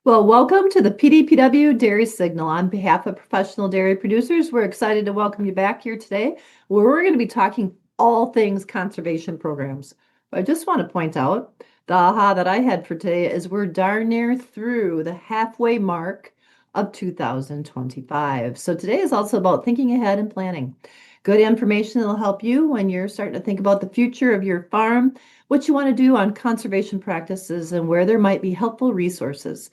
Well, welcome to the PDPW Dairy Signal. On behalf of professional dairy producers, we're excited to welcome you back here today, where we're going to be talking all things conservation programs. But I just want to point out the aha that I had for today is we're darn near through the halfway mark of 2025. So today is also about thinking ahead and planning. Good information that'll help you when you're starting to think about the future of your farm, what you want to do on conservation practices, and where there might be helpful resources.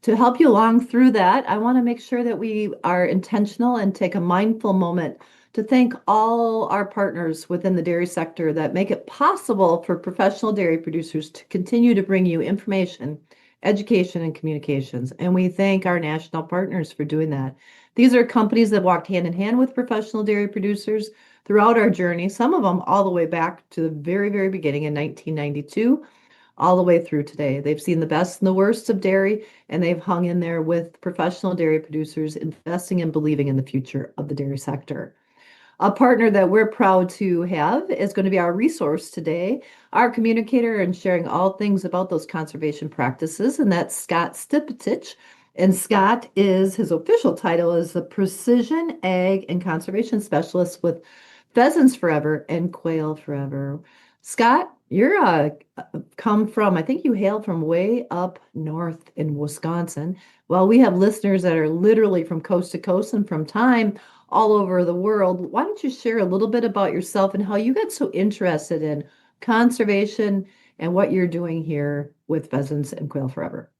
To help you along through that, I want to make sure that we are intentional and take a mindful moment to thank all our partners within the dairy sector that make it possible for professional dairy producers to continue to bring you information, education, and communications. And we thank our national partners for doing that. These are companies that walked hand in hand with professional dairy producers throughout our journey, some of them all the way back to the very, very beginning in 1992 all the way through today. They've seen the best and the worst of dairy, and they've hung in there with professional dairy producers investing and believing in the future of the dairy sector. A partner that we're proud to have is going to be our resource today, our communicator and sharing all things about those conservation practices, and that's Scott Stipetich. And Scott is his official title is the Precision Ag and Conservation Specialist with Pheasants Forever and Quail Forever. Scott, you're come from, I think you hail from way up north in Wisconsin. Well, we have listeners that are literally from coast to coast and from time all over the world. Why don't you share a little bit about yourself and how you got so interested in conservation and what you're doing here with Pheasants and Quail Forever?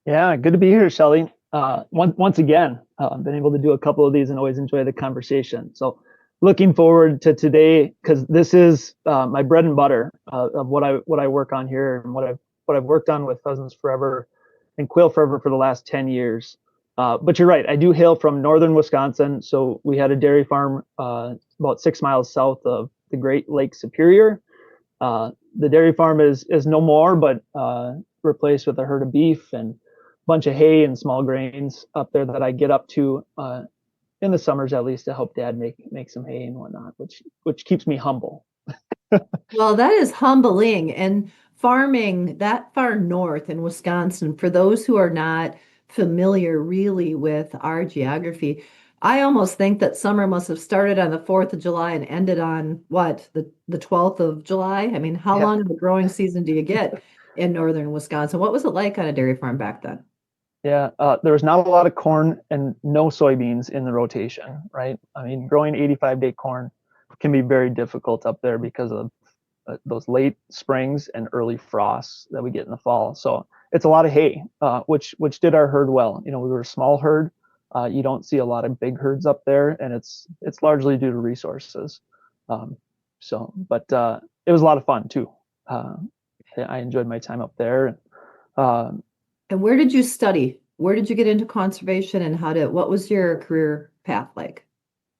Yeah, good to be here, Shelly. Once again, I've been able to do a couple of these and always enjoy the conversation. So, looking forward to today because this is my bread and butter of what I work on here and what I've worked on with Pheasants Forever and Quail Forever for the last 10 years. But you're right, I do hail from northern Wisconsin. So we had a dairy farm about 6 miles south of the Great Lake Superior. The dairy farm is no more, but replaced with a herd of beef and bunch of hay and small grains up there that I get up to in the summers at least to help Dad make some hay and whatnot, which keeps me humble. Well, that is humbling. And farming that far north in Wisconsin, for those who are not familiar really with our geography, I almost think that summer must have started on the 4th of July and ended on what, the 12th of July? I mean, how Yeah, long of a growing season do you get in northern Wisconsin? What was it like on a dairy farm back then? yeah. There was not a lot of corn and no soybeans in the rotation, right? I mean, growing 85-day corn can be very difficult up there because of those late springs and early frosts that we get in the fall. So it's a lot of hay, which did our herd well. You know, we were a small herd. You don't see a lot of big herds up there, and it's largely due to resources. Um, but it was a lot of fun too. Uh, I enjoyed my time up there. Um, And where did you study? Where did you get into conservation and what was your career path like?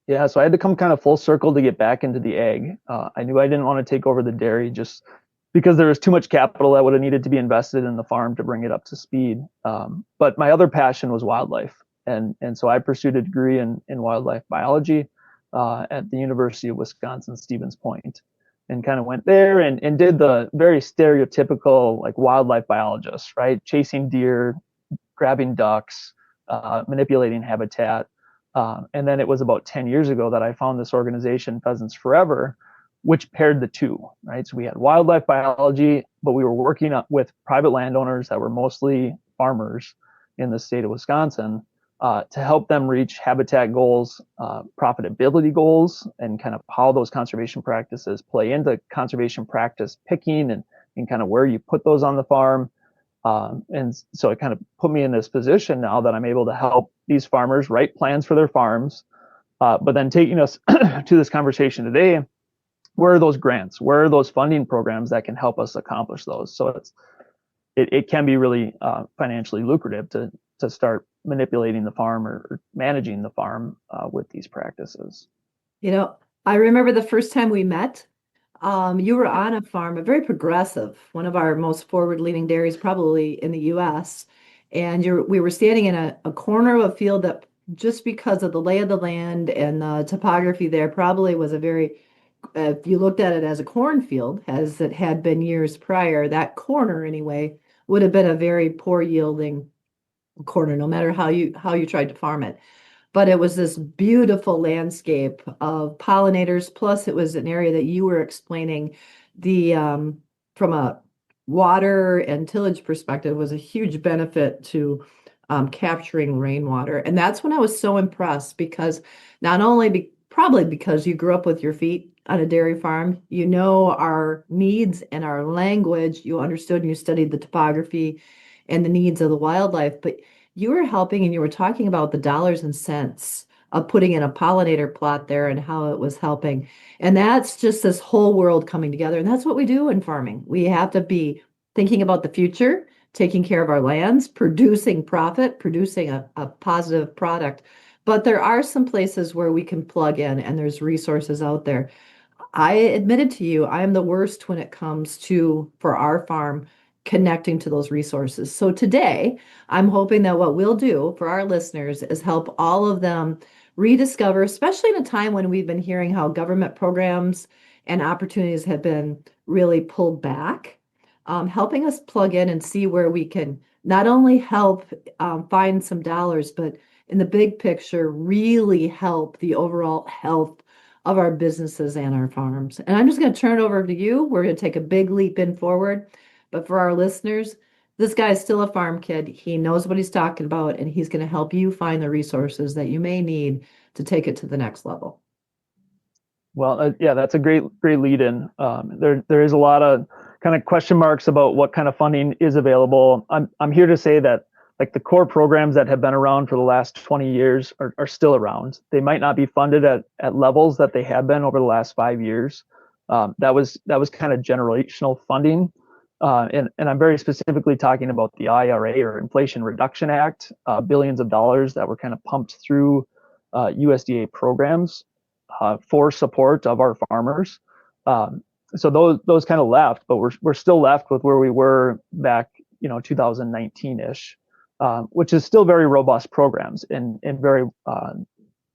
Yeah, so I had to come kind of full circle to get back into the ag. I knew I didn't want to take over the dairy just because there was too much capital that would have needed to be invested in the farm to bring it up to speed. But my other passion was wildlife, and so I pursued a degree in wildlife biology at the University of Wisconsin Stevens Point, and kind of went there and did the very stereotypical like wildlife biologist, right? Chasing deer, grabbing ducks, manipulating habitat. And then it was about 10 years ago that I found this organization, Pheasants Forever, which paired the two, right? So we had wildlife biology, but we were working with private landowners that were mostly farmers in the state of Wisconsin to help them reach habitat goals, profitability goals, and kind of how those conservation practices play into conservation practice picking and kind of where you put those on the farm. And so it kind of put me in this position now that I'm able to help these farmers write plans for their farms. But then taking us to this conversation today, where are those grants? Where are those funding programs that can help us accomplish those? So it can be really financially lucrative to start manipulating the farm or managing the farm with these practices. You know, I remember the first time we met. You were on a farm, a very progressive, one of our most forward-leaning dairies probably in the US. And we were standing in a corner of a field that just because of the lay of the land and the topography there probably was a very, if you looked at it as a cornfield, as it had been years prior, that corner anyway, would have been a very poor yielding corner, no matter how you tried to farm it. But it was this beautiful landscape of pollinators. Plus, it was an area that you were explaining the from a water and tillage perspective was a huge benefit to capturing rainwater. And that's when I was so impressed because not only probably because you grew up with your feet on a dairy farm, you know our needs and our language, you understood and you studied the topography and the needs of the wildlife, but you were helping and you were talking about the dollars and cents of putting in a pollinator plot there and how it was helping. And that's just this whole world coming together. And that's what we do in farming. We have to be thinking about the future, taking care of our lands, producing profit, producing a positive product. But there are some places where we can plug in and there's resources out there. I admitted to you, I am the worst when it comes to, for our farm, connecting to those resources. So today, I'm hoping that what we'll do for our listeners is help all of them rediscover, especially in a time when we've been hearing how government programs and opportunities have been really pulled back, helping us plug in and see where we can not only help find some dollars, but in the big picture, really help the overall health of our businesses and our farms. And I'm just going to turn it over to you. We're going to take a big leap in forward. But for our listeners, this guy is still a farm kid. He knows what he's talking about, and he's going to help you find the resources that you may need to take it to the next level. Well, yeah, that's a great lead in. There is a lot of kind of question marks about what kind of funding is available. I'm here to say that like the core programs that have been around for the last 20 years are still around. They might not be funded at levels that they have been over the last 5 years. That was kind of generational funding. And I'm very specifically talking about the IRA or Inflation Reduction Act, billions of dollars that were kind of pumped through USDA programs for support of our farmers. So those kind of left, but we're still left with where we were back, 2019-ish, which is still very robust programs and very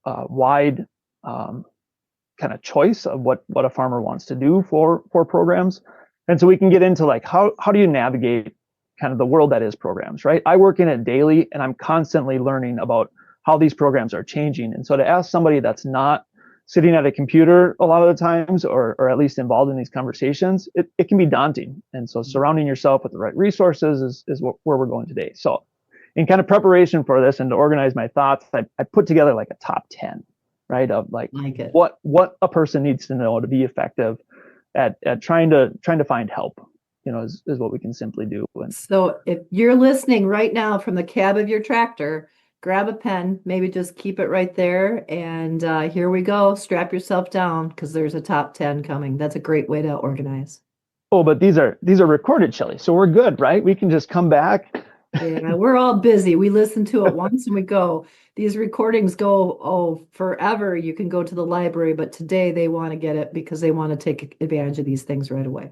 wide kind of choice of what a farmer wants to do for programs. And so we can get into like how do you navigate kind of the world that is programs, right? I work in it daily and I'm constantly learning about how these programs are changing. And so to ask somebody that's not sitting at a computer a lot of the times or at least involved in these conversations, it can be daunting. And so surrounding yourself with the right resources is where we're going today. So in kind of preparation for this and to organize my thoughts, I put together like a top 10, right? Of like what a person needs to know to be effective at trying to find help, is what we can simply do. And so if you're listening right now from the cab of your tractor, grab a pen, maybe just keep it right there. And here we go. Strap yourself down because there's a top 10 coming. That's a great way to organize. Oh, but these are recorded, Shelly. So we're good, right? We can just come back. Yeah, we're all busy. We listen to it once and we go. These recordings go, forever. You can go to the library, but today they want to get it because they want to take advantage of these things right away.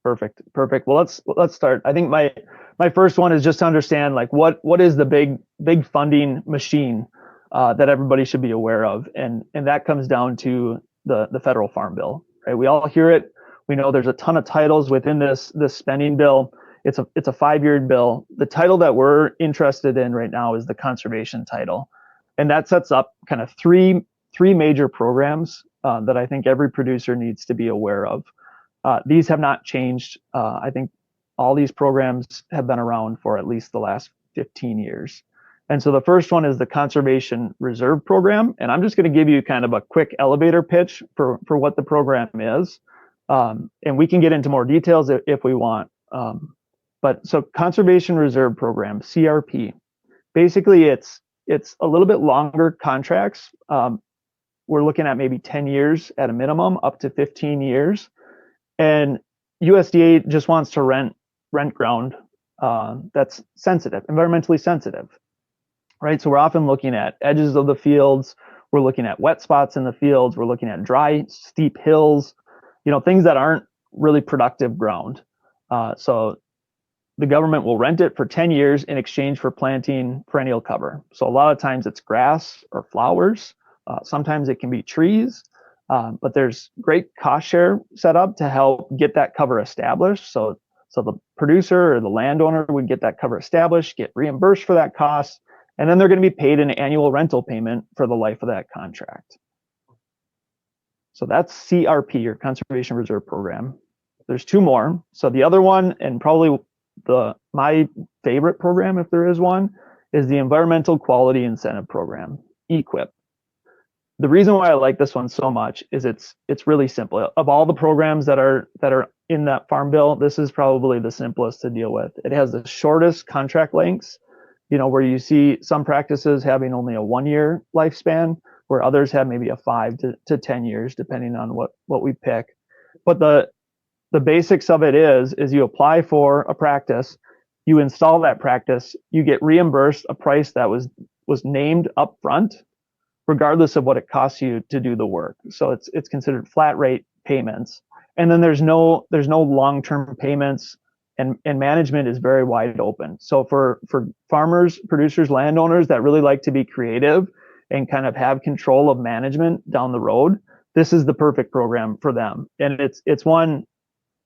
Perfect. Well, let's start. I think my first one is just to understand like what is the big funding machine that everybody should be aware of, and that comes down to the federal farm bill, right? We all hear it. We know there's a ton of titles within this spending bill. It's a 5-year bill. The title that we're interested in right now is the conservation title, and that sets up kind of three major programs that I think every producer needs to be aware of. These have not changed. I think all these programs have been around for at least the last 15 years. And so the first one is the Conservation Reserve Program. And I'm just going to give you kind of a quick elevator pitch for what the program is. And we can get into more details if we want. But so Conservation Reserve Program, CRP, basically it's a little bit longer contracts. We're looking at maybe 10 years at a minimum, up to 15 years. And USDA just wants to rent ground that's sensitive, environmentally sensitive, right? So we're often looking at edges of the fields. We're looking at wet spots in the fields. We're looking at dry, steep hills, things that aren't really productive ground. So the government will rent it for 10 years in exchange for planting perennial cover. So a lot of times it's grass or flowers. Sometimes it can be trees. But there's great cost share set up to help get that cover established. So So the producer or the landowner would get that cover established, get reimbursed for that cost, and then they're going to be paid an annual rental payment for the life of that contract. So that's CRP, or Conservation Reserve Program. There's two more. So the other one, and probably my favorite program, if there is one, is the Environmental Quality Incentive Program, EQIP. The reason why I like this one so much is it's really simple. Of all the programs that are in that Farm Bill, this is probably the simplest to deal with. It has the shortest contract lengths, where you see some practices having only a 1-year lifespan, where others have maybe a 5 to 10 years, depending on what we pick. But the basics of it is you apply for a practice, you install that practice, you get reimbursed a price that was named up front, regardless of what it costs you to do the work. So it's considered flat rate payments. And then there's no long-term payments, and management is very wide open. So for farmers, producers, landowners that really like to be creative and kind of have control of management down the road, this is the perfect program for them. And it's one,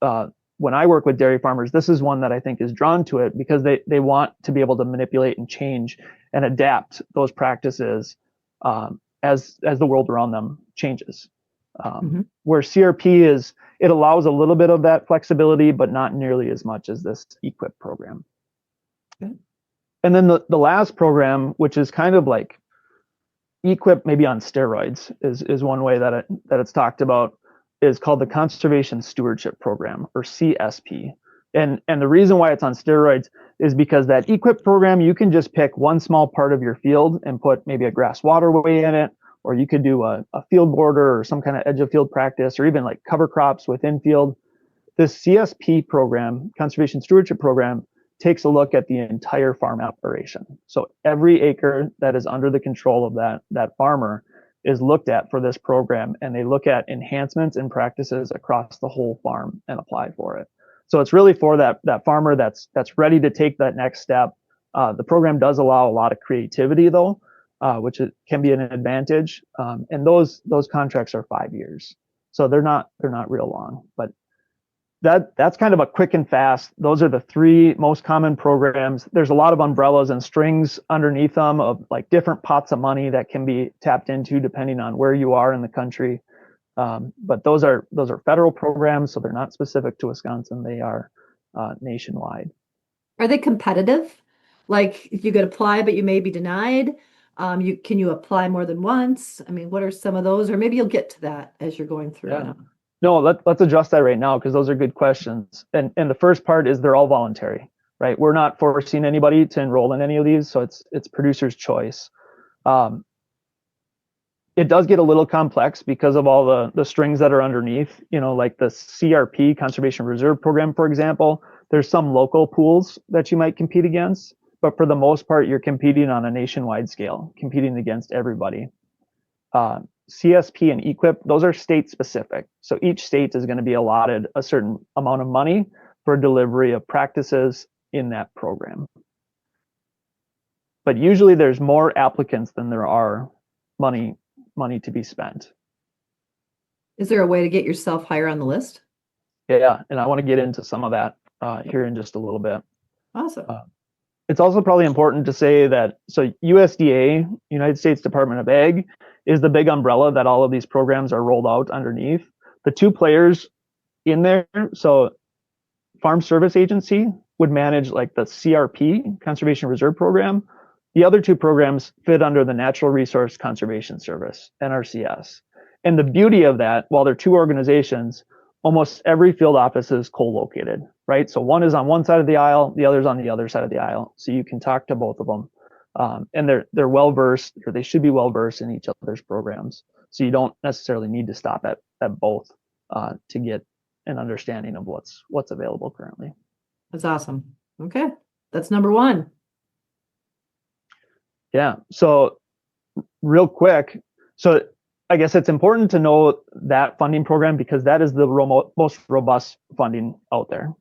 when I work with dairy farmers, this is one that I think is drawn to it because they want to be able to manipulate and change and adapt those practices as the world around them changes. Where CRP it allows a little bit of that flexibility, but not nearly as much as this EQIP program. Okay. And then the last program, which is kind of like EQIP maybe on steroids, is one way that it's talked about, is called the Conservation Stewardship Program, or CSP. And the reason why it's on steroids is because that EQIP program, you can just pick one small part of your field and put maybe a grass waterway in it, or you could do a field border or some kind of edge of field practice, or even like cover crops within field. This CSP program, Conservation Stewardship Program, takes a look at the entire farm operation. So every acre that is under the control of that farmer is looked at for this program, and they look at enhancements and practices across the whole farm and apply for it. So it's really for that farmer that's ready to take that next step. The program does allow a lot of creativity though, which can be an advantage. And those contracts are 5 years, so they're not real long. But that's kind of a quick and fast. Those are the 3 most common programs. There's a lot of umbrellas and strings underneath them of like different pots of money that can be tapped into depending on where you are in the country. But those are federal programs, so they're not specific to Wisconsin. They are nationwide. Are they competitive? Like you could apply, but you may be denied. Can you apply more than once? I mean, what are some of those? Or maybe you'll get to that as you're going through now. No, let's address that right now, because those are good questions. And the first part is they're all voluntary, right? We're not forcing anybody to enroll in any of these, so it's producer's choice. It does get a little complex because of all the strings that are underneath, like the CRP, Conservation Reserve Program, for example. There's some local pools that you might compete against, but for the most part, you're competing on a nationwide scale, competing against everybody. CSP and EQIP, those are state specific. So each state is going to be allotted a certain amount of money for delivery of practices in that program. But usually there's more applicants than there are money to be spent. Is there a way to get yourself higher on the list? Yeah, and I want to get into some of that here in just a little bit. Awesome. It's also probably important to say that, so USDA, United States Department of Ag, is the big umbrella that all of these programs are rolled out underneath. The 2 players in there, so Farm Service Agency would manage like the CRP, Conservation Reserve Program. The other 2 programs fit under the Natural Resource Conservation Service, NRCS. And the beauty of that, while they're 2 organizations, almost every field office is co-located, right? So one is on one side of the aisle, the other's on the other side of the aisle. So you can talk to both of them. And they're well-versed, or they should be well-versed in each other's programs. So you don't necessarily need to stop at both to get an understanding of what's available currently. That's awesome. Okay, that's number 1. Yeah, so real quick, so I guess it's important to know that funding program because that is the most robust funding out there,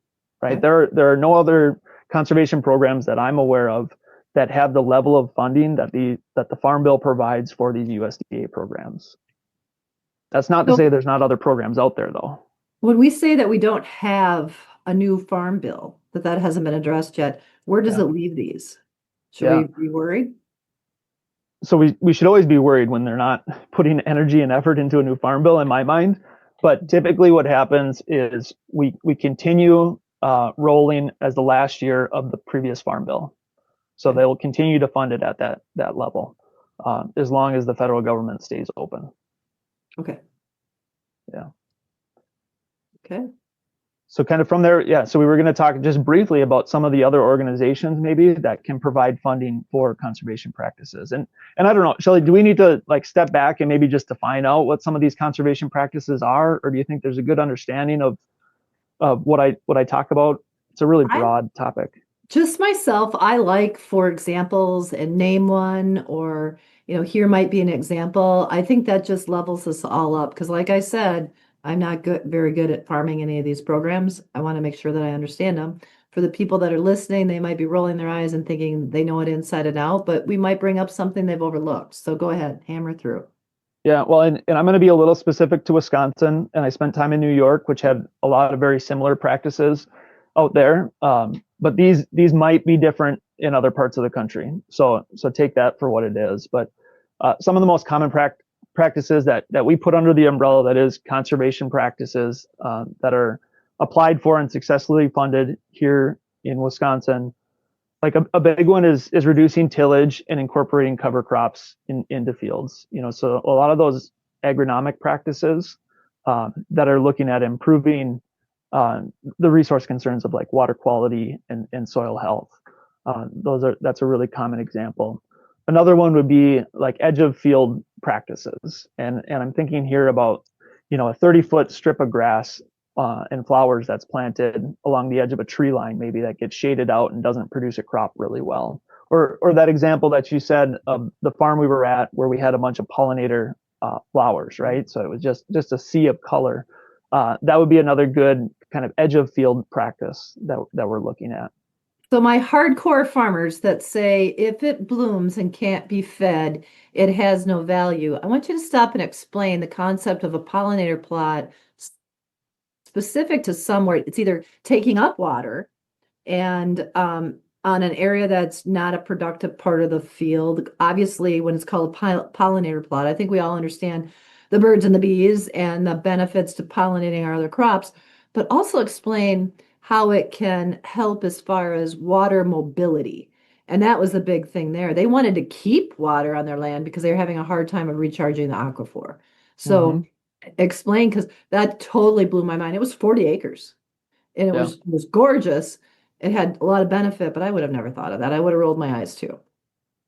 right? Okay. There are no other conservation programs that I'm aware of that have the level of funding that the Farm Bill provides for these USDA programs. That's not to say there's not other programs out there, though. When we say that we don't have a new farm bill, that hasn't been addressed yet. Where does Yeah. it leave these? Should Yeah. we be worried? So we should always be worried when they're not putting energy and effort into a new farm bill, in my mind. But typically, what happens is we continue rolling as the last year of the previous farm bill. So Okay. they will continue to fund it at that level, as long as the federal government stays open. Okay. Yeah. Okay. So kind of from there, yeah. So we were going to talk just briefly about some of the other organizations maybe that can provide funding for conservation practices. And I don't know, Shelley, do we need to like step back and maybe just define out what some of these conservation practices are, or do you think there's a good understanding of what I talk about? It's a really I broad topic. just myself, I like for examples and name one, or here might be an example. I think that just levels us all up because, like I said, I'm not very good at farming any of these programs. I want to make sure that I understand them. For the people that are listening, they might be rolling their eyes and thinking they know it inside and out, but we might bring up something they've overlooked. So go ahead, hammer through. Yeah, well, and I'm going to be a little specific to Wisconsin, and I spent time in New York, which had a lot of very similar practices out there. But these might be different in other parts of the country. So take that for what it is. But some of the most common practices that we put under the umbrella that is conservation practices that are applied for and successfully funded here in Wisconsin. Like a big one is reducing tillage and incorporating cover crops into fields. So a lot of those agronomic practices that are looking at improving the resource concerns of like water quality and soil health. That's a really common example. Another one would be like edge of field practices, and I'm thinking here about a 30-foot strip of grass and flowers that's planted along the edge of a tree line, maybe that gets shaded out and doesn't produce a crop really well. Or that example that you said of the farm we were at where we had a bunch of pollinator flowers, right? So it was just a sea of color. That would be another good kind of edge of field practice that we're looking at. So my hardcore farmers that say if it blooms and can't be fed, it has no value. I want you to stop and explain the concept of a pollinator plot specific to somewhere it's either taking up water and on an area that's not a productive part of the field. Obviously, when it's called a pollinator plot, I think we all understand the birds and the bees and the benefits to pollinating our other crops, but also explain how it can help as far as water mobility. And that was the big thing there. They wanted to keep water on their land because they were having a hard time of recharging the aquifer. So Mm-hmm. explain, because that totally blew my mind. It was 40 acres and it Yeah. was gorgeous. It had a lot of benefit, but I would have never thought of that. I would have rolled my eyes too.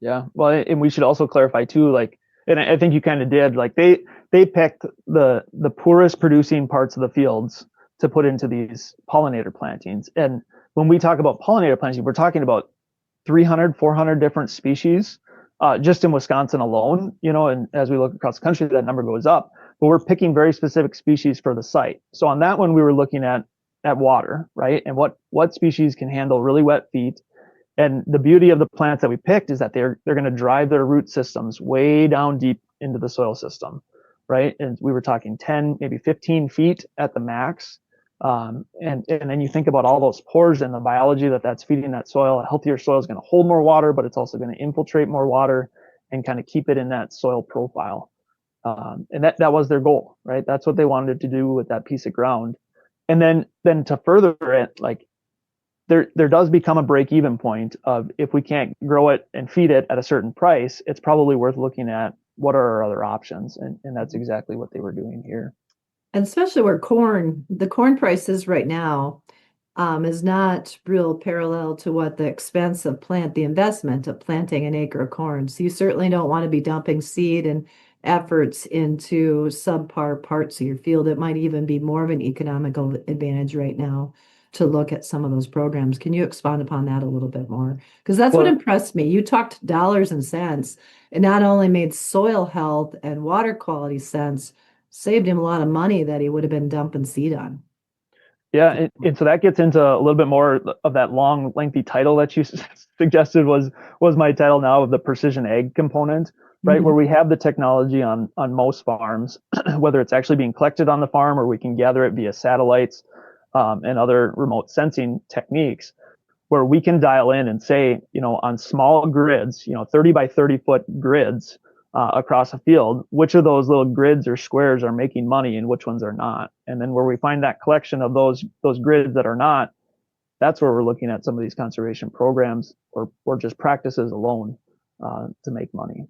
Yeah. Well, and we should also clarify too, like, and I think you kind of did, like they picked the poorest producing parts of the fields to put into these pollinator plantings. And when we talk about pollinator planting, we're talking about 300, 400 different species just in Wisconsin alone, and as we look across the country, that number goes up. But we're picking very specific species for the site. So on that one, we were looking at water, right? And what species can handle really wet feet. And the beauty of the plants that we picked is that they're going to drive their root systems way down deep into the soil system, right? And we were talking 10, maybe 15 feet at the max. And then you think about all those pores and the biology that's feeding that soil. A healthier soil is going to hold more water, but it's also going to infiltrate more water and kind of keep it in that soil profile. And that was their goal, right? That's what they wanted to do with that piece of ground. And then to further it, like there does become a break-even point of if we can't grow it and feed it at a certain price, it's probably worth looking at what are our other options. And that's exactly what they were doing here. And especially where the corn prices right now is not real parallel to what the expense of the investment of planting an acre of corn. So you certainly don't want to be dumping seed and efforts into subpar parts of your field. It might even be more of an economical advantage right now to look at some of those programs. Can you expound upon that a little bit more? Because that's what Well, impressed me. You talked dollars and cents. It not only made soil health and water quality sense, saved him a lot of money that he would have been dumping seed on. yeah, and so that gets into a little bit more of that long, lengthy title that you suggested was my title now of the precision ag component, right? Where we have the technology on most farms, whether it's actually being collected on the farm or we can gather it via satellites. and other remote sensing techniques, where we can dial in and say, on small grids, 30 by 30 foot grids across a field, which of those little grids or squares are making money and which ones are not. And then where we find that collection of those grids that are not, that's where we're looking at some of these conservation programs or just practices alone to make money.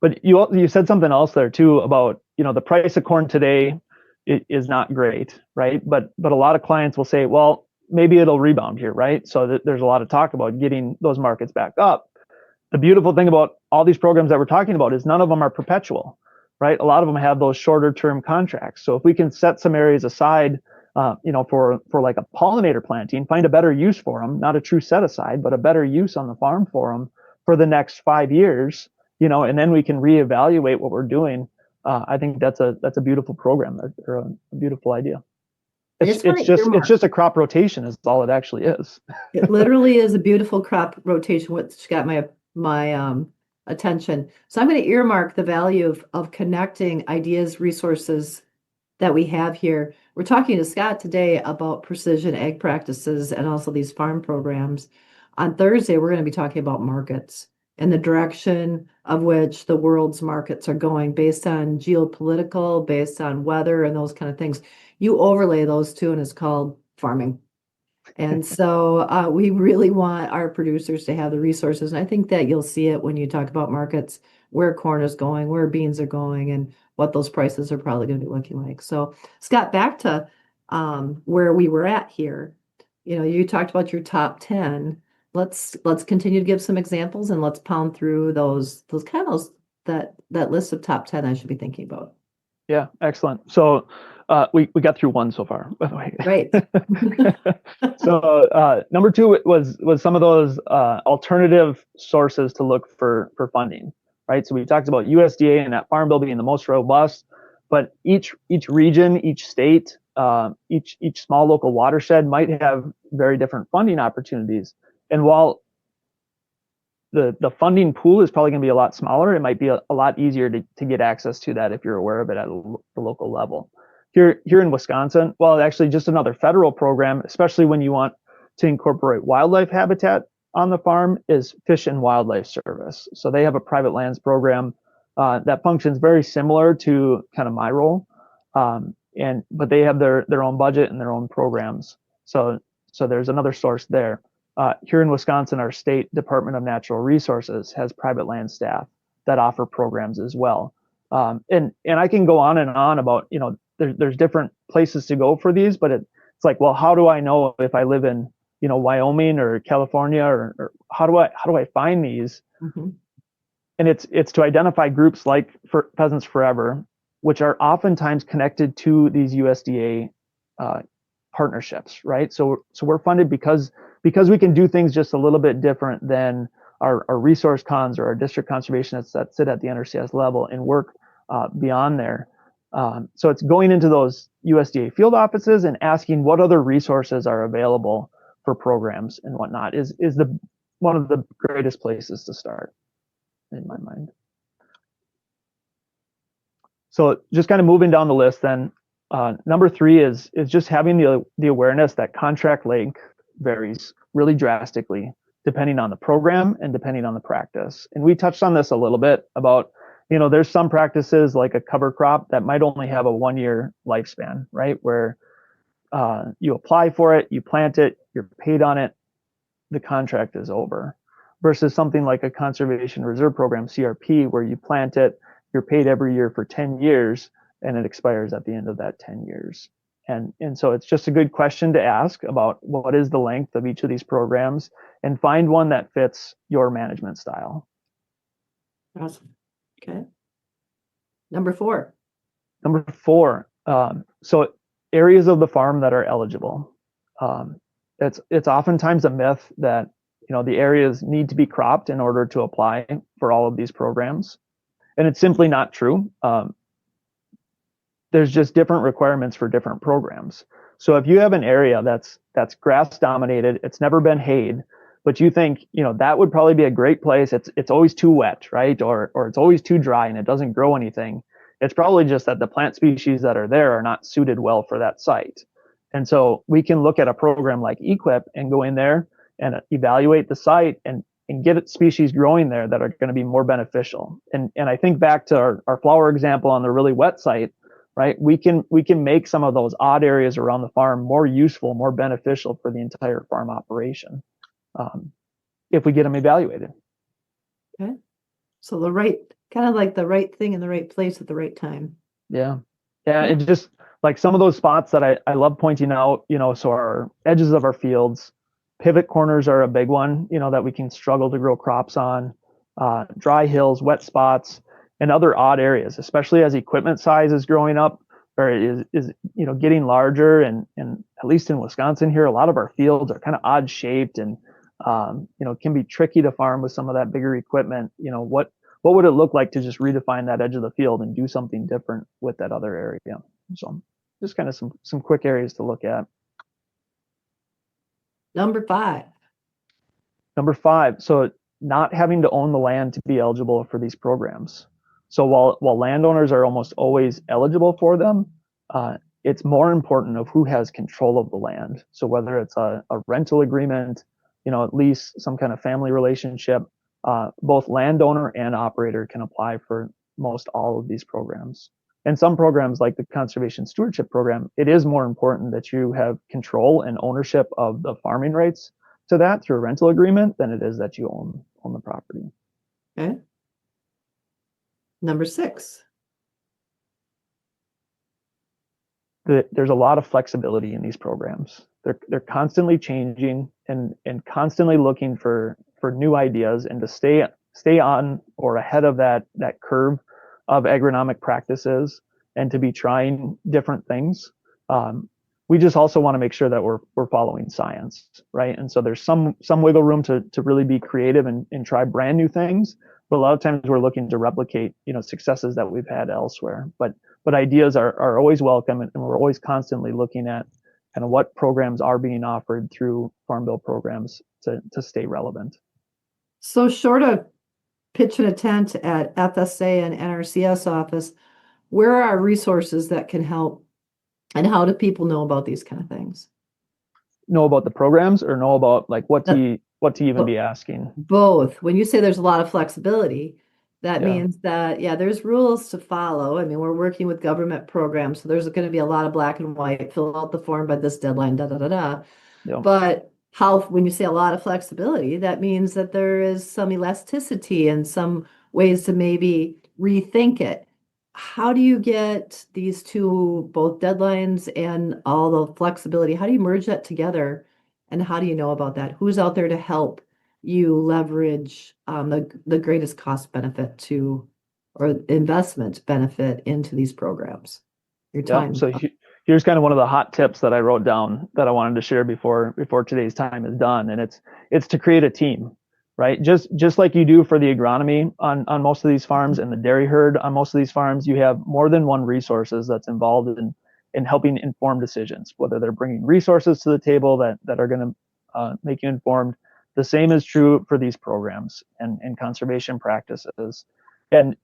But you said something else there too about, the price of corn today is not great, right? But a lot of clients will say, well, maybe it'll rebound here, right? So there's a lot of talk about getting those markets back up. The beautiful thing about all these programs that we're talking about is none of them are perpetual, right? A lot of them have those shorter term contracts. So if we can set some areas aside, for like a pollinator planting, find a better use for them, not a true set aside, but a better use on the farm for them for the next 5 years, and then we can reevaluate what we're doing. I think that's a beautiful program or a beautiful idea. It's just a crop rotation is all it actually is. It literally is a beautiful crop rotation, which got my attention. So I'm going to earmark the value of connecting ideas, resources that we have here. We're talking to Scott today about precision ag practices and also these farm programs. On Thursday, we're going to be talking about markets and the direction of which the world's markets are going based on geopolitical, based on weather and those kind of things. You overlay those two and it's called farming. And so we really want our producers to have the resources. And I think that you'll see it when you talk about markets, where corn is going, where beans are going, and what those prices are probably going to be looking like. So Scott, back to where we were at here. You talked about your top 10. Let's continue to give some examples and let's pound through that list of top 10 I should be thinking about. Yeah, excellent. So we got through one so far, by the way. Right. So number 2 was some of those alternative sources to look for funding, right? So we talked about USDA and that Farm Bill being the most robust, but each region, each state, each small local watershed might have very different funding opportunities. And while the funding pool is probably going to be a lot smaller, it might be a lot easier to get access to that if you're aware of it at the local level. Here in Wisconsin, well, actually just another federal program, especially when you want to incorporate wildlife habitat on the farm, is Fish and Wildlife Service. So they have a private lands program that functions very similar to kind of my role, but they have their own budget and their own programs. So there's another source there. Here in Wisconsin, our state Department of Natural Resources has private land staff that offer programs as well. And I can go on and on about, there's different places to go for these, but it's like, well, how do I know if I live in, Wyoming or California, or how do I find these? Mm-hmm. And it's to identify groups like Pheasants Forever, which are oftentimes connected to these USDA partnerships, right? So we're funded because we can do things just a little bit different than our resource cons or our district conservationists that sit at the NRCS level and work beyond there. So it's going into those USDA field offices and asking what other resources are available for programs and whatnot is one of the greatest places to start in my mind. So just kind of moving down the list then, number 3 is just having the awareness that contract length varies really drastically depending on the program and depending on the practice. And we touched on this a little bit about, there's some practices like a cover crop that might only have a 1-year lifespan, right? Where you apply for it, you plant it, you're paid on it, the contract is over. Versus something like a conservation reserve program, CRP, where you plant it, you're paid every year for 10 years, and it expires at the end of that 10 years. And so it's just a good question to ask about what is the length of each of these programs and find one that fits your management style. Awesome. Okay. Number 4. So areas of the farm that are eligible. It's oftentimes a myth that the areas need to be cropped in order to apply for all of these programs, and it's simply not true. There's just different requirements for different programs. So if you have an area that's grass dominated, it's never been hayed, but you think that would probably be a great place. It's always too wet, right? Or it's always too dry and it doesn't grow anything. It's probably just that the plant species that are there are not suited well for that site. And so we can look at a program like EQIP and go in there and evaluate the site and get species growing there that are going to be more beneficial. And I think back to our flower example on the really wet site, right? We can make some of those odd areas around the farm more useful, more beneficial for the entire farm operation, if we get them evaluated. Okay. So kind of like the right thing in the right place at the right time. Yeah. It just like some of those spots that I love pointing out, so our edges of our fields, pivot corners are a big one, that we can struggle to grow crops on, dry hills, wet spots, and other odd areas, especially as equipment size is growing up or is getting larger. And at least in Wisconsin here, a lot of our fields are kind of odd shaped and, can be tricky to farm with some of that bigger equipment. What would it look like to just redefine that edge of the field and do something different with that other area? So just kind of some quick areas to look at. Number 5. So not having to own the land to be eligible for these programs. So while landowners are almost always eligible for them, it's more important of who has control of the land. So whether it's a rental agreement, at least some kind of family relationship, both landowner and operator can apply for most all of these programs. And some programs like the Conservation Stewardship Program, it is more important that you have control and ownership of the farming rights to that through a rental agreement than it is that you own the property. Okay. Number 6. There's a lot of flexibility in these programs. They're constantly changing and constantly looking for new ideas and to stay on or ahead of that curve of agronomic practices and to be trying different things. We just also want to make sure that we're following science, right? And so there's some wiggle room to really be creative and try brand new things. But a lot of times we're looking to replicate, successes that we've had elsewhere. But ideas are always welcome, and we're always constantly looking at kind of what programs are being offered through Farm Bill programs to stay relevant. So short of pitching a tent at FSA and NRCS office, where are resources that can help, and how do people know about these kind of things? Know about the programs or know about like what to even be asking? Both. When you say there's a lot of flexibility, that Yeah. means that, there's rules to follow. I mean, we're working with government programs, so there's going to be a lot of black and white, fill out the form by this deadline, da da da da. Yeah. But when you say a lot of flexibility, that means that there is some elasticity and some ways to maybe rethink it. How do you get these two, both deadlines and all the flexibility? How do you merge that together? And how do you know about that? Who's out there to help you leverage the greatest cost benefit or investment benefit into these programs? Your time. So here's kind of one of the hot tips that I wrote down that I wanted to share before today's time is done, and it's to create a team, right? Just like you do for the agronomy on most of these farms and the dairy herd on most of these farms, you have more than one resources that's involved in helping inform decisions, whether they're bringing resources to the table that are going to make you informed. The same is true for these programs and conservation practices. And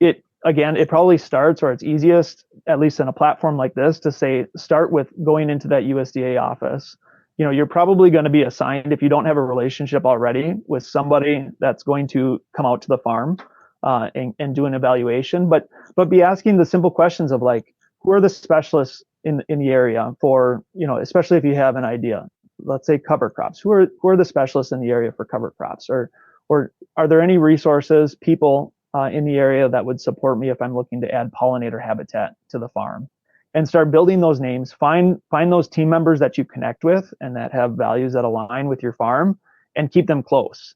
it probably starts, or it's easiest, at least in a platform like this, to start with going into that USDA office. You're probably going to be assigned, if you don't have a relationship already, with somebody that's going to come out to the farm and do an evaluation, but be asking the simple questions of like, who are the specialists in the area for, especially if you have an idea, let's say cover crops, who are the specialists in the area for cover crops, or are there any resources, people in the area that would support me if I'm looking to add pollinator habitat to the farm, and start building those names. Find those team members that you connect with and that have values that align with your farm, and keep them close.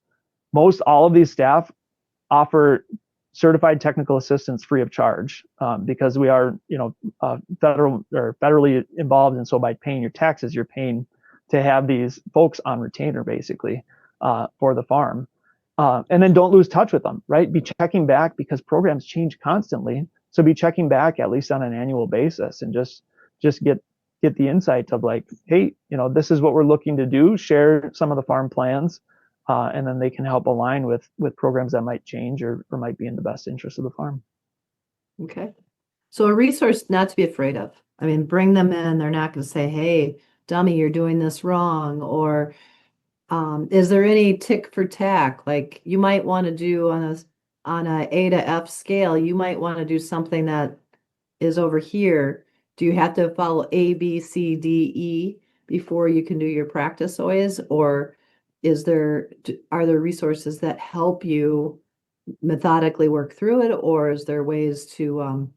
Most all of these staff offer certified technical assistance free of charge because we are, federally involved, and so by paying your taxes, you're paying to have these folks on retainer basically for the farm. And then don't lose touch with them, right? Be checking back because programs change constantly. So be checking back at least on an annual basis and just get the insight of like, hey, this is what we're looking to do. Share some of the farm plans, and then they can help align with programs that might change or might be in the best interest of the farm. Okay. So a resource not to be afraid of. I mean, bring them in. They're not going to say, hey, dummy, you're doing this wrong. Or is there any tick for tack? Like you might want to do on a A to F scale, you might want to do something that is over here. Do you have to follow A, B, C, D, E before you can do your practice always? Or are there resources that help you methodically work through it? Or is there ways to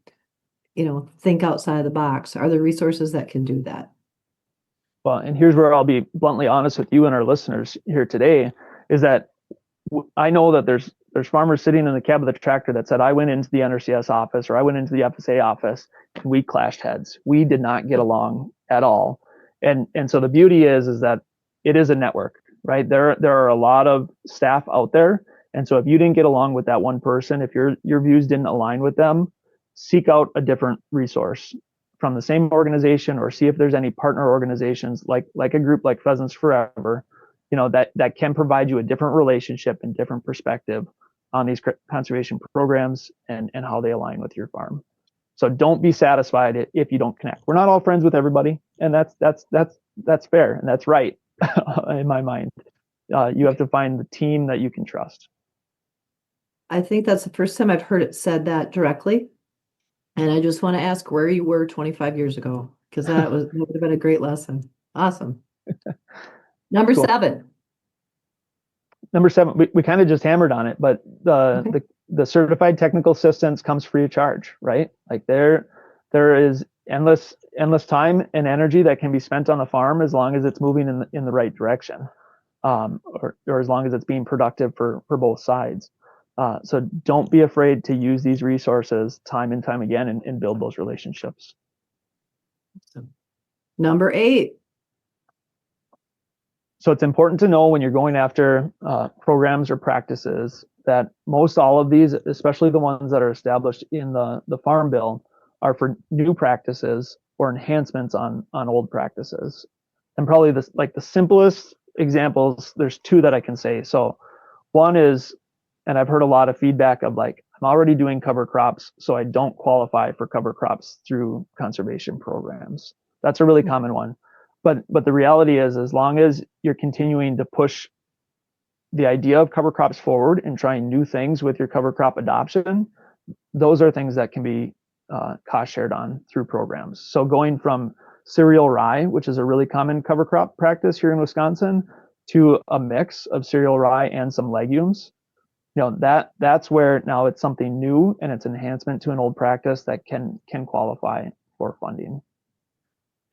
think outside the box? Are there resources that can do that? Well, and here's where I'll be bluntly honest with you and our listeners here today is that I know that there's farmers sitting in the cab of the tractor that said, I went into the NRCS office or I went into the FSA office and we clashed heads. We did not get along at all. And so the beauty is that it is a network, right? There are a lot of staff out there. And so if you didn't get along with that one person, if your views didn't align with them, seek out a different resource from the same organization or see if there's any partner organizations like a group like Pheasants Forever, that can provide you a different relationship and different perspective on these conservation programs and how they align with your farm. So don't be satisfied if you don't connect. We're not all friends with everybody, and that's fair and that's right in my mind. You have to find the team that you can trust. I think that's the first time I've heard it said that directly. And I just want to ask where you were 25 years ago, because that would have been a great lesson. Awesome. Number Cool. 7. Number 7, we kind of just hammered on it, but the certified technical assistance comes free of charge, right? Like there is endless time and energy that can be spent on the farm as long as it's moving in the right direction, or as long as it's being productive for both sides. So don't be afraid to use these resources time and time again and build those relationships. Number 8. So it's important to know when you're going after programs or practices that most all of these, especially the ones that are established in the Farm Bill, are for new practices or enhancements on old practices. And probably the simplest examples, there's 2 that I can say. So one is, and I've heard a lot of feedback of like, I'm already doing cover crops, so I don't qualify for cover crops through conservation programs. That's a really common one. But the reality is, as long as you're continuing to push the idea of cover crops forward and trying new things with your cover crop adoption, those are things that can be cost shared on through programs. So going from cereal rye, which is a really common cover crop practice here in Wisconsin, to a mix of cereal rye and some legumes, that's where now it's something new and it's enhancement to an old practice that can qualify for funding.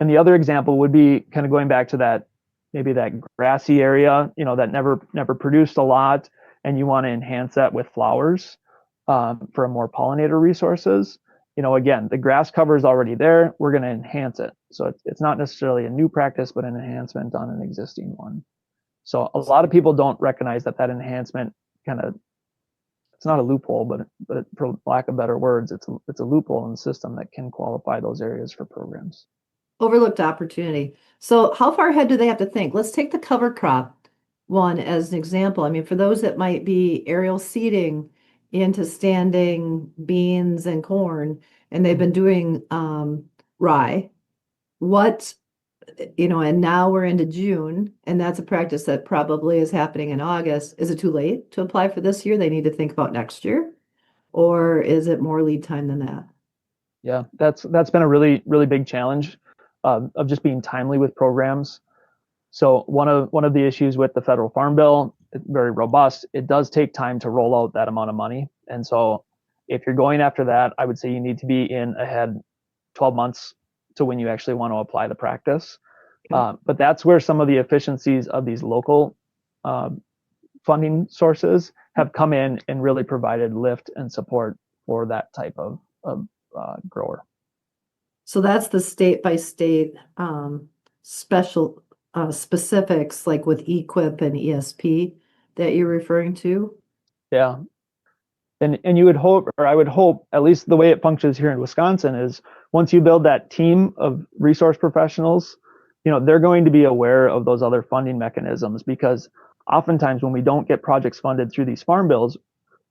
And the other example would be kind of going back to that, maybe that grassy area, that never produced a lot, and you want to enhance that with flowers for more pollinator resources. Again, the grass cover is already there. We're going to enhance it. So it's not necessarily a new practice, but an enhancement on an existing one. So a lot of people don't recognize that enhancement it's not a loophole, but for lack of better words, it's a loophole in the system that can qualify those areas for programs. Overlooked opportunity. So how far ahead do they have to think? Let's take the cover crop one as an example. I mean, for those that might be aerial seeding into standing beans and corn, and they've been doing rye, and now we're into June, and that's a practice that probably is happening in August. Is it too late to apply for this year? They need to think about next year, or is it more lead time than that? Yeah, that's been a really, really big challenge of just being timely with programs. So one of the issues with the federal farm bill, it's very robust. It does take time to roll out that amount of money. And so if you're going after that, I would say you need to be in ahead 12 months to when you actually want to apply the practice. Okay. But that's where some of the efficiencies of these local funding sources have come in and really provided lift and support for that type of grower. So that's the state by state special specifics, like with EQIP and ESP that you're referring to? Yeah. And you would hope, or I would hope, at least the way it functions here in Wisconsin is once you build that team of resource professionals, they're going to be aware of those other funding mechanisms, because oftentimes when we don't get projects funded through these farm bills,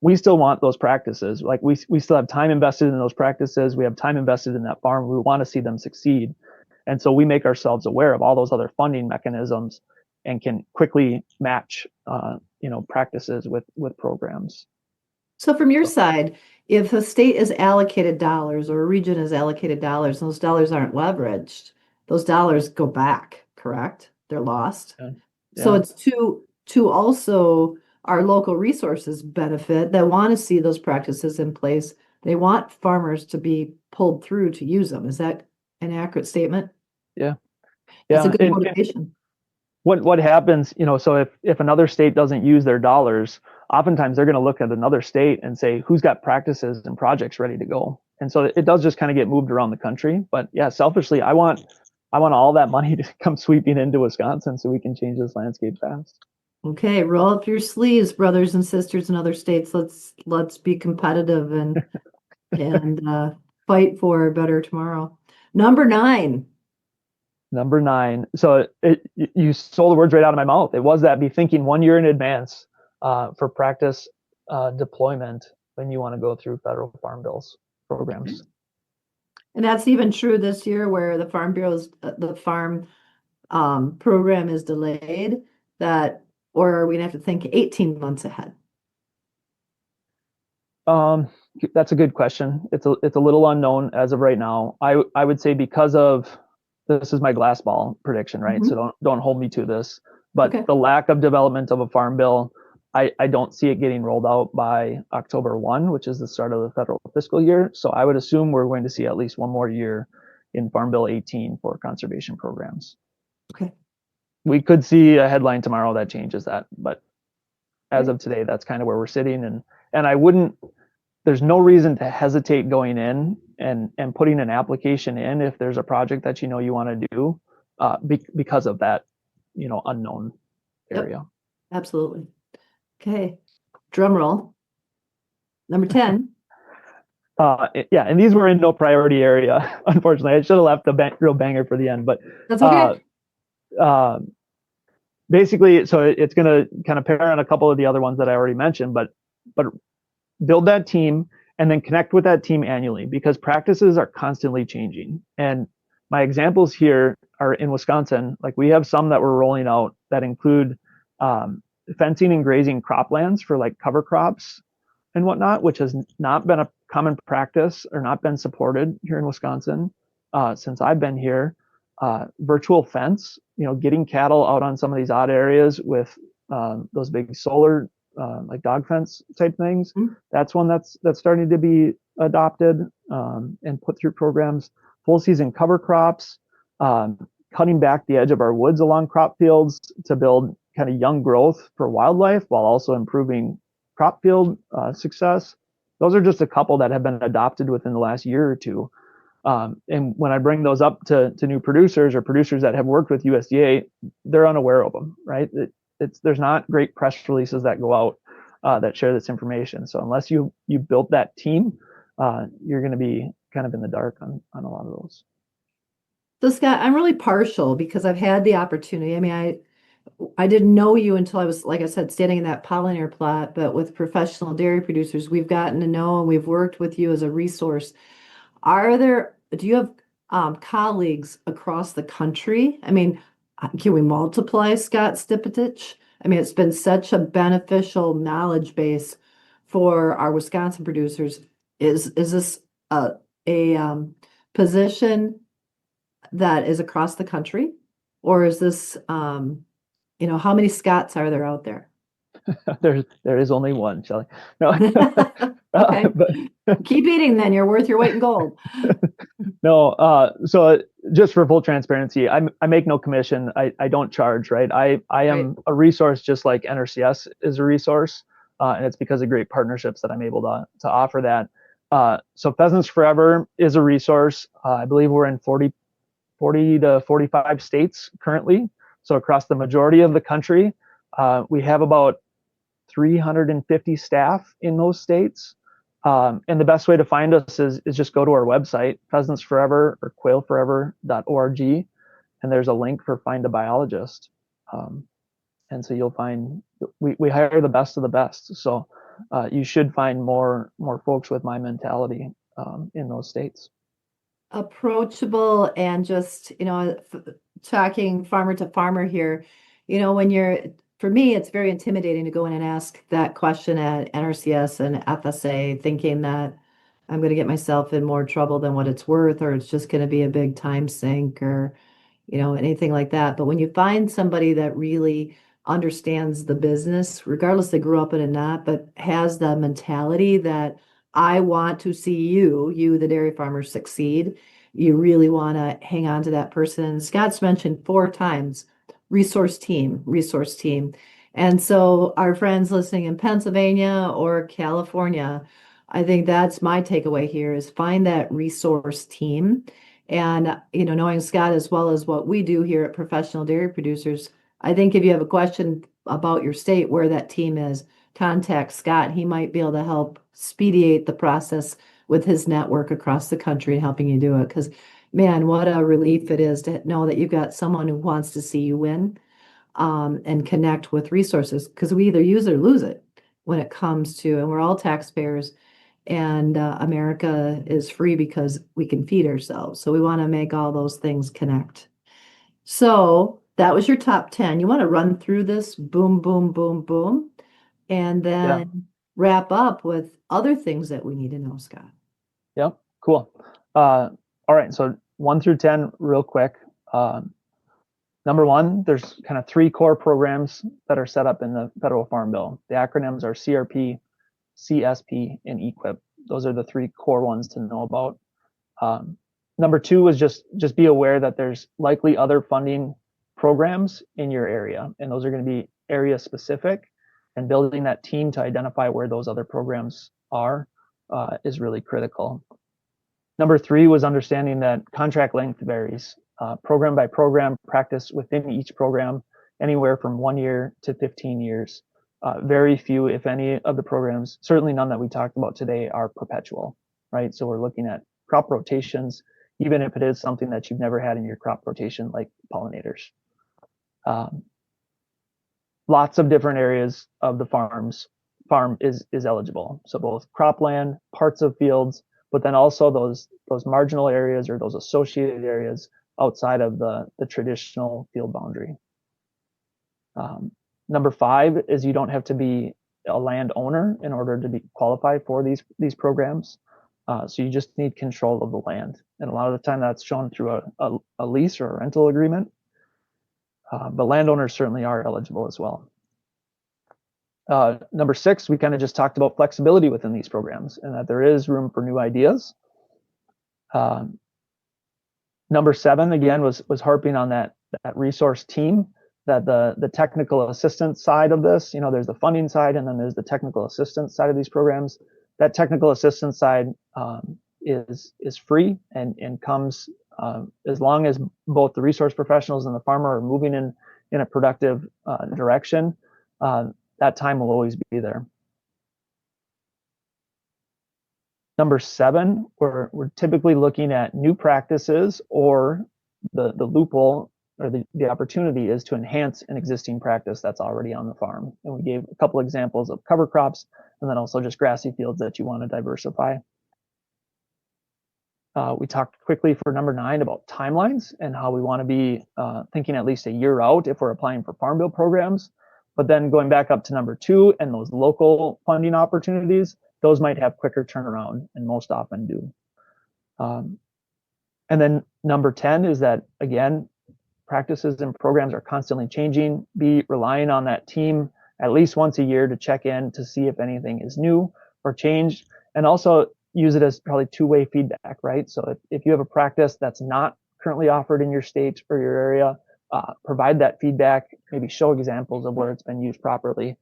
we still want those practices. Like we still have time invested in those practices. We have time invested in that farm. We want to see them succeed. And so we make ourselves aware of all those other funding mechanisms and can quickly match, practices with programs. So from your side, if a state is allocated dollars or a region is allocated dollars, and those dollars aren't leveraged, those dollars go back, correct? They're lost. Yeah. So Yeah. it's to also our local resources benefit that want to see those practices in place. They want farmers to be pulled through to use them. Is that an accurate statement? Yeah. That's a Yeah. good And motivation. what happens, so if another state doesn't use their dollars, oftentimes they're going to look at another state and say, who's got practices and projects ready to go? And so it does just kind of get moved around the country. But yeah, selfishly, I want all that money to come sweeping into Wisconsin so we can change this landscape fast. Okay, roll up your sleeves, brothers and sisters in other states. Let's be competitive and fight for a better tomorrow. Number 9. Number 9. So you stole the words right out of my mouth. It was that be thinking 1 year in advance for practice deployment when you want to go through federal farm bills programs. And that's even true this year where the Farm Bureau's the farm program is delayed, or are we gonna have to think 18 months ahead? That's a good question. It's a little unknown as of right now. I would say because of this is my glass ball prediction, right? Mhm. So don't hold me to this. But Okay. the lack of development of a farm bill, I don't see it getting rolled out by October 1, which is the start of the federal fiscal year. So I would assume we're going to see at least one more year in Farm Bill 18 for conservation programs. Okay. We could see a headline tomorrow that changes that, but as of today, that's kind of where we're sitting. And I wouldn't, there's no reason to hesitate going in and putting an application in if there's a project that you want to do because of that, unknown area. Yep, absolutely. Okay. Drum roll. Number 10. Yeah, and these were in no priority area. Unfortunately, I should have left the real banger for the end, but That's okay. Basically, so it's going to kind of pair on a couple of the other ones that I already mentioned, but build that team and then connect with that team annually because practices are constantly changing. And my examples here are in Wisconsin. Like we have some that we're rolling out that include fencing and grazing croplands for like cover crops and whatnot, which has not been a common practice or not been supported here in Wisconsin since I've been here. Virtual fence, getting cattle out on some of these odd areas with those big solar like dog fence type things. Mm-hmm. That's one that's starting to be adopted and put through programs. Full season cover crops, cutting back the edge of our woods along crop fields to build kind of young growth for wildlife while also improving crop field success. Those are just a couple that have been adopted within the last year or two. And when I bring those up to new producers or producers that have worked with USDA, they're unaware of them, right? There's not great press releases that go out that share this information. So unless you built that team, you're going to be kind of in the dark on a lot of those. So Scott, I'm really partial because I've had the opportunity. I mean, I didn't know you until I was, like I said, standing in that pollinator plot, but with professional dairy producers, we've gotten to know and we've worked with you as a resource. Do you have colleagues across the country? I mean, can we multiply Scott Stipetich? I mean, it's been such a beneficial knowledge base for our Wisconsin producers. Is this a position that is across the country? Or is this, how many Scots are there out there? There is only one, Shelley. No, Okay. but Keep eating then. You're worth your weight in gold. no. So just for full transparency, I make no commission. I don't charge, right? I am a resource just like NRCS is a resource, and it's because of great partnerships that I'm able to offer that. So Pheasants Forever is a resource. I believe we're in 40 to 45 states currently. So across the majority of the country, we have about 350 staff in those states. And the best way to find us is just go to our website, Pheasants Forever or quailforever.org. And there's a link for Find a Biologist. And so you'll find we hire the best of the best. So you should find more folks with my mentality in those states. Approachable and just, talking farmer to farmer here, for me, it's very intimidating to go in and ask that question at NRCS and FSA, thinking that I'm going to get myself in more trouble than what it's worth, or it's just going to be a big time sink, or anything like that. But when you find somebody that really understands the business, regardless they grew up in it or not, but has the mentality that I want to see you, the dairy farmer, succeed, you really want to hang on to that person. Scott's mentioned 4 times resource team, resource team. And so our friends listening in Pennsylvania or California, I think that's my takeaway here is find that resource team. And, knowing Scott as well as what we do here at Professional Dairy Producers, I think if you have a question about your state, where that team is, contact Scott. He might be able to help speediate the process with his network across the country and helping you do it. Because, man, what a relief it is to know that you've got someone who wants to see you win, and connect with resources. Because we either use it or lose it when it comes to, and we're all taxpayers. And America is free because we can feed ourselves. So we want to make all those things connect. So that was your top 10. You want to run through this boom, boom, boom, boom, and then wrap up with other things that we need to know, Scott. Yep, cool. All right, so 1 through 10 real quick. Number 1, there's kind of 3 core programs that are set up in the Federal Farm Bill. The acronyms are CRP, CSP, and EQIP. Those are the 3 core ones to know about. Number 2 is just be aware that there's likely other funding programs in your area, and those are going to be area specific, and building that team to identify where those other programs are is really critical. Number 3 was understanding that contract length varies. Program by program, practice within each program, anywhere from 1 year to 15 years. Very few, if any, of the programs, certainly none that we talked about today, are perpetual, right? So we're looking at crop rotations, even if it is something that you've never had in your crop rotation, like pollinators. Lots of different areas of the farm is eligible. So both cropland, parts of fields, but then also those marginal areas or those associated areas outside of the traditional field boundary. Number 5 is you don't have to be a landowner in order to be qualified for these programs. So you just need control of the land. And a lot of the time that's shown through a lease or a rental agreement. But landowners certainly are eligible as well. Number 6, we kind of just talked about flexibility within these programs and that there is room for new ideas. Number 7, again, was harping on that resource team, that the technical assistance side of this, there's the funding side and then there's the technical assistance side of these programs. That technical assistance side is free and comes as long as both the resource professionals and the farmer are moving in a productive direction. That time will always be there. Number 7, we're typically looking at new practices, or the loophole or the opportunity is to enhance an existing practice that's already on the farm. And we gave a couple examples of cover crops and then also just grassy fields that you want to diversify. We talked quickly for number 9 about timelines and how we want to be thinking at least a year out if we're applying for Farm Bill programs. But then going back up to number 2 and those local funding opportunities, those might have quicker turnaround and most often do. And then number 10 is that, again, practices and programs are constantly changing. Be relying on that team at least once a year to check in to see if anything is new or changed, and also use it as probably 2-way feedback, right? So if you have a practice that's not currently offered in your state or your area, provide that feedback, maybe show examples of where it's been used properly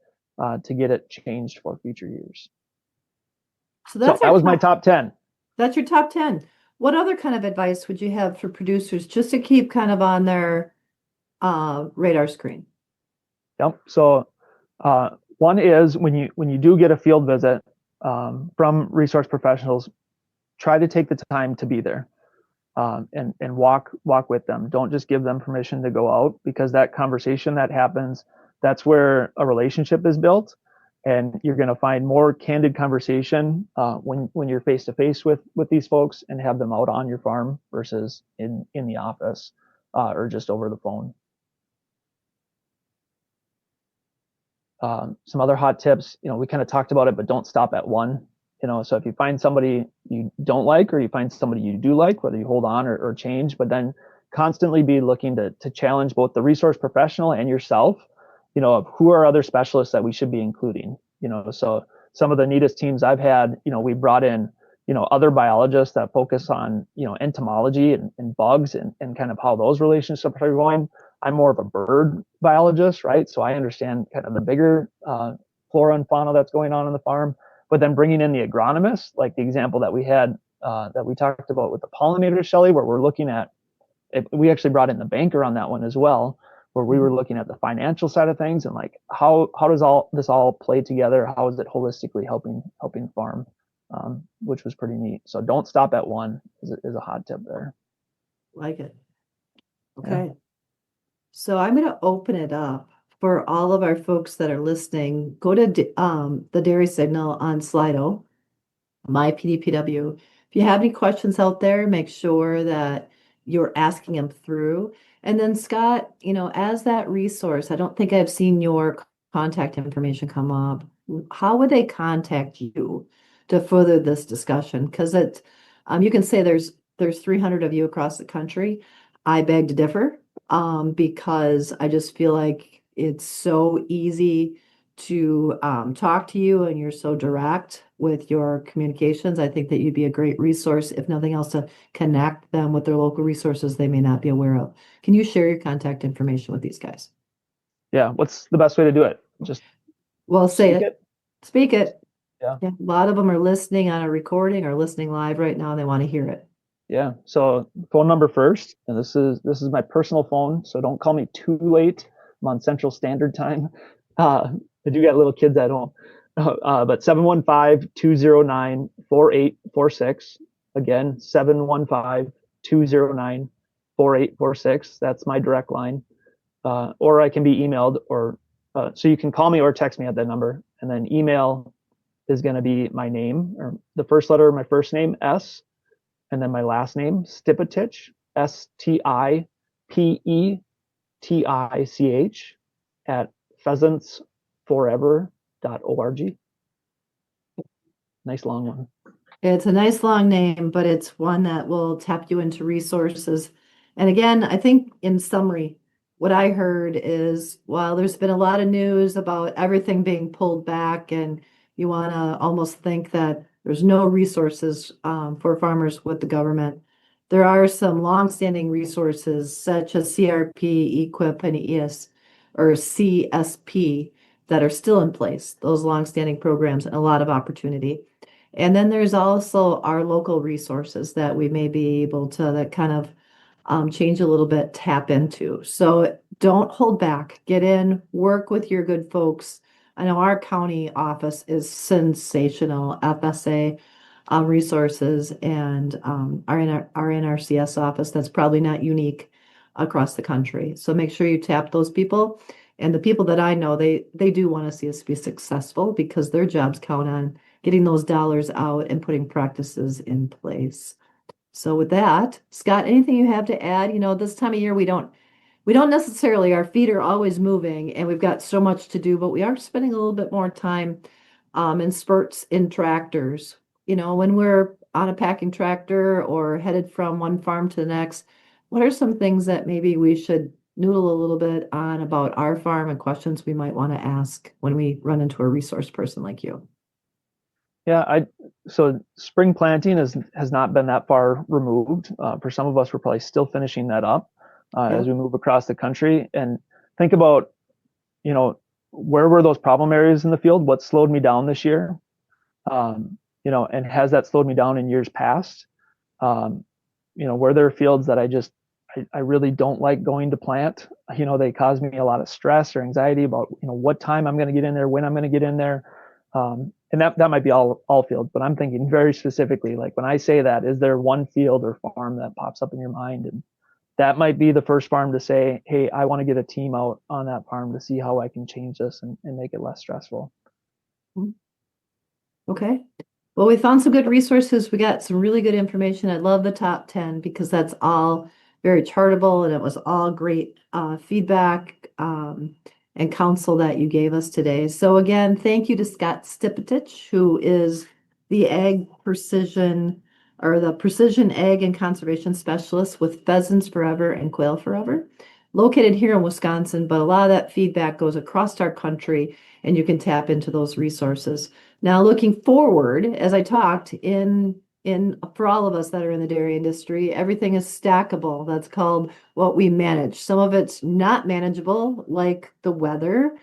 to get it changed for future years. So that was my top 10. That's your top 10. What other kind of advice would you have for producers just to keep kind of on their radar screen? Yep. So one is when you do get a field visit from resource professionals, try to take the time to be there and walk with them. Don't just give them permission to go out, because that conversation that happens, that's where a relationship is built. And you're going to find more candid conversation when you're face to face with these folks and have them out on your farm versus in the office or just over the phone. Some other hot tips, we kind of talked about it, but don't stop at one. So if you find somebody you don't like, or you find somebody you do like, whether you hold on or change, but then constantly be looking to challenge both the resource professional and yourself, of who are other specialists that we should be including. So some of the neatest teams I've had, we brought in, other biologists that focus on, entomology and bugs and kind of how those relationships are going. I'm more of a bird biologist, right? So I understand kind of the bigger flora and fauna that's going on the farm. But then bringing in the agronomists, like the example that we had that we talked about with the pollinators, Shelley, where we're looking at, we actually brought in the banker on that one as well, where we were looking at the financial side of things and like how does all this all play together? How is it holistically helping farm, which was pretty neat. So don't stop at one is a hot tip there. Like it. Okay. Yeah. So I'm going to open it up for all of our folks that are listening. Go to the Dairy Signal on Slido, my PDPW. If you have any questions out there, make sure that you're asking them through. And then Scott, as that resource, I don't think I've seen your contact information come up. How would they contact you to further this discussion? Because you can say there's 300 of you across the country. I beg to differ, because I just feel like it's so easy to talk to you, and you're so direct with your communications. I think that you'd be a great resource, if nothing else, to connect them with their local resources they may not be aware of. Can you share your contact information with these guys? Yeah. What's the best way to do it? Just say it. Speak it. Yeah. A lot of them are listening on a recording or listening live right now, and they want to hear it. Yeah. So phone number first, and this is my personal phone, so don't call me too late. I'm on Central Standard Time. I do got little kids at home. But 715-209-4846. Again, 715-209-4846. That's my direct line. Or I can be emailed, or so you can call me or text me at that number. And then email is going to be my name, or the first letter of my first name, S, and then my last name, Stipetich, STIPETICH, at pheasantsforever.org. Nice long one. It's a nice long name, but it's one that will tap you into resources. And again, I think in summary, what I heard is, while there's been a lot of news about everything being pulled back, and you want to almost think that there's no resources for farmers with the government, there are some longstanding resources such as CRP, EQIP, and ES or CSP that are still in place. Those longstanding programs and a lot of opportunity. And then there's also our local resources that we may be able to that kind of change a little bit, tap into. So don't hold back. Get in, work with your good folks. I know our county office is sensational. FSA resources and our NRCS office, that's probably not unique across the country. So make sure you tap those people. And the people that I know, they do want to see us be successful, because their jobs count on getting those dollars out and putting practices in place. So with that, Scott, anything you have to add? This time of year, we don't necessarily, our feet are always moving and we've got so much to do, but we are spending a little bit more time in spurts in tractors. When we're on a packing tractor or headed from one farm to the next, what are some things that maybe we should noodle a little bit on about our farm, and questions we might want to ask when we run into a resource person like you? Yeah, so spring planting has not been that far removed. For some of us, we're probably still finishing that up as we move across the country. And think about, where were those problem areas in the field? What slowed me down this year? And has that slowed me down in years past? Were there fields that I really don't like going to plant? They cause me a lot of stress or anxiety about, what time I'm going to get in there, when I'm going to get in there. And that might be all fields, but I'm thinking very specifically, like when I say that, is there one field or farm that pops up in your mind? And that might be the first farm to say, hey, I want to get a team out on that farm to see how I can change this and make it less stressful. Okay. Well, we found some good resources. We got some really good information. I love the top 10 because that's all very chartable and it was all great feedback and counsel that you gave us today. So again, thank you to Scott Stipetich, who is the Ag Precision or the Precision Ag and Conservation Specialist with Pheasants Forever and Quail Forever, located here in Wisconsin, but a lot of that feedback goes across our country and you can tap into those resources. Now, looking forward, as I talked, in for all of us that are in the dairy industry, everything is stackable. That's called what we manage. Some of it's not manageable, like the weather.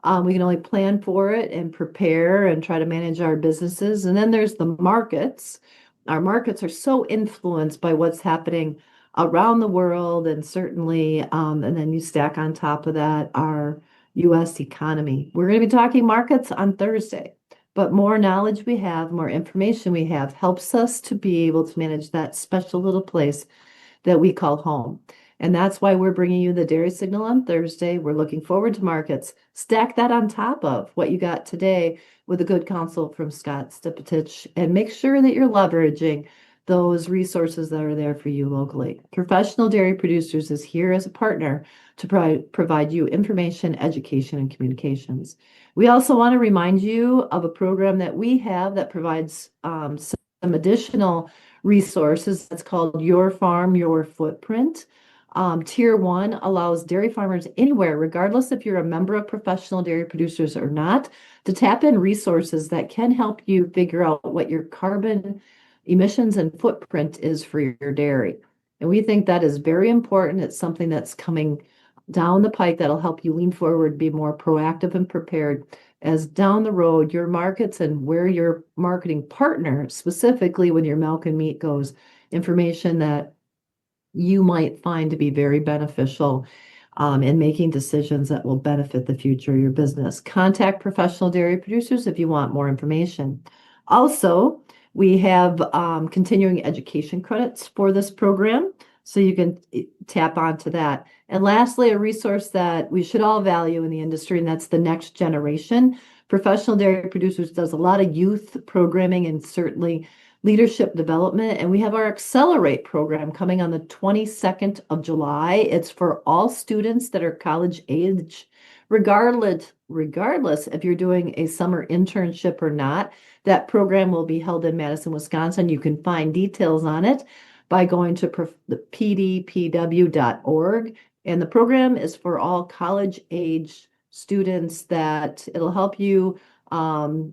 We can only plan for it and prepare and try to manage our businesses. And then there's the markets. Our markets are so influenced by what's happening around the world, and certainly, and then you stack on top of that our U.S. economy. We're going to be talking markets on Thursday. But more knowledge we have, more information we have, helps us to be able to manage that special little place that we call home. And that's why we're bringing you the Dairy Signal on Thursday. We're looking forward to markets. Stack that on top of what you got today with a good counsel from Scott Stipetich, and make sure that you're leveraging those resources that are there for you locally. Professional Dairy Producers is here as a partner to provide you information, education, and communications. We also want to remind you of a program that we have that provides some additional resources. That's called Your Farm, Your Footprint. Tier 1 allows dairy farmers anywhere, regardless if you're a member of Professional Dairy Producers or not, to tap in resources that can help you figure out what your carbon emissions and footprint is for your dairy. And we think that is very important. It's something that's coming down the pike that'll help you lean forward, be more proactive and prepared as down the road your markets and where your marketing partner, specifically when your milk and meat goes, information that you might find to be very beneficial in making decisions that will benefit the future of your business. Contact Professional Dairy Producers if you want more information. Also, we have continuing education credits for this program, so you can tap onto that. And lastly, a resource that we should all value in the industry, and that's the next generation. Professional Dairy Producers does a lot of youth programming and certainly leadership development. And we have our Accelerate program coming on the 22nd of July. It's for all students that are college age, regardless if you're doing a summer internship or not. That program will be held in Madison, Wisconsin. You can find details on it by going to pdpw.org. And the program is for all college age students that it'll help you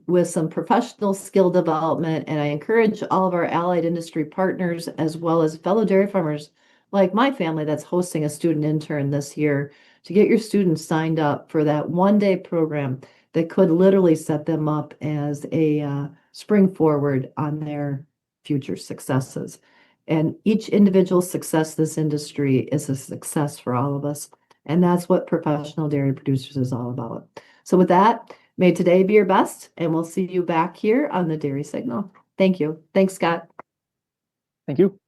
with some professional skill development. And I encourage all of our allied industry partners, as well as fellow dairy farmers like my family that's hosting a student intern this year, to get your students signed up for that one-day program that could literally set them up as a spring forward on their future successes. And each individual success in this industry is a success for all of us. And that's what Professional Dairy Producers is all about. So with that, may today be your best, and we'll see you back here on the Dairy Signal. Thank you. Thanks, Scott. Thank you.